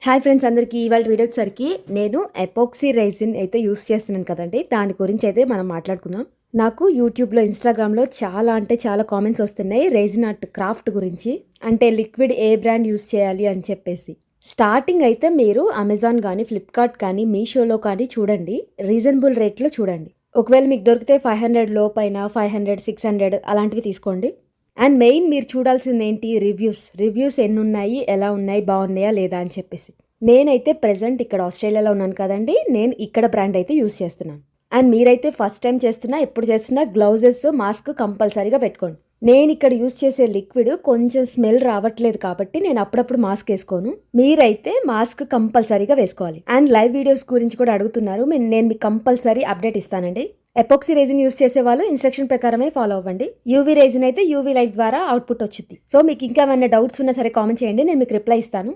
Hi friends, అందరికీ ఇవాళ video వచ్చేసరికి నేను ఎపాక్సీ రెసిన్ అయితే యూస్ చేస్తున్నాను కదండి. దాని గురించి అయితే మనం మాట్లాడుకుందాం. నాకు యూట్యూబ్లో, ఇన్స్టాగ్రామ్లో చాలా కామెంట్స్ వస్తున్నాయి రెసిన్ ఆర్ట్ క్రాఫ్ట్ గురించి. అంటే లిక్విడ్ ఏ బ్రాండ్ యూస్ చేయాలి అని చెప్పేసి. స్టార్టింగ్ అయితే మీరు అమెజాన్ కానీ, ఫ్లిప్కార్ట్ కానీ, మీషోలో కానీ చూడండి. రీజనబుల్ రేట్లో చూడండి. ఒకవేళ మీకు దొరికితే 500 లోపైన 500, 600 అలాంటివి తీసుకోండి. అండ్ మెయిన్ మీరు చూడాల్సింది ఏంటి, రివ్యూస్ ఎన్ని ఉన్నాయి, ఎలా ఉన్నాయి, బాగున్నాయా లేదా అని చెప్పేసి. నేనైతే ప్రెజెంట్ ఇక్కడ ఆస్ట్రేలియాలో ఉన్నాను కదండి, నేను ఇక్కడ బ్రాండ్ అయితే యూస్ చేస్తున్నాను. అండ్ మీరైతే ఫస్ట్ టైం చేస్తున్నా, ఎప్పుడు చేస్తున్నా గ్లౌజెస్, మాస్క్ కంపల్సరీగా పెట్టుకోండి. నేను ఇక్కడ యూస్ చేసే లిక్విడ్ కొంచెం స్మెల్ రావట్లేదు కాబట్టి నేను అప్పుడప్పుడు మాస్క్ వేసుకోను. మీరైతే మాస్క్ కంపల్సరీగా వేసుకోవాలి. అండ్ లైవ్ వీడియోస్ గురించి కూడా అడుగుతున్నారు, నేను మీకు కంపల్సరీ అప్డేట్ ఇస్తానండి. ఎపాక్సీ రెసిన్ యూస్ చేసే వాళ్ళు ఇన్స్ట్రక్షన్ ప్రకారమే ఫాలో అవ్వండి. యూవీ రెసిన్ అయితే యూవీ లైట్ ద్వారా అవుట్పుట్ వచ్చింది. సో మీకు ఇంకా ఏమైనా డౌట్స్ ఉన్నా సరే కామెంట్ చేయండి, నేను మీకు రిప్లై ఇస్తాను.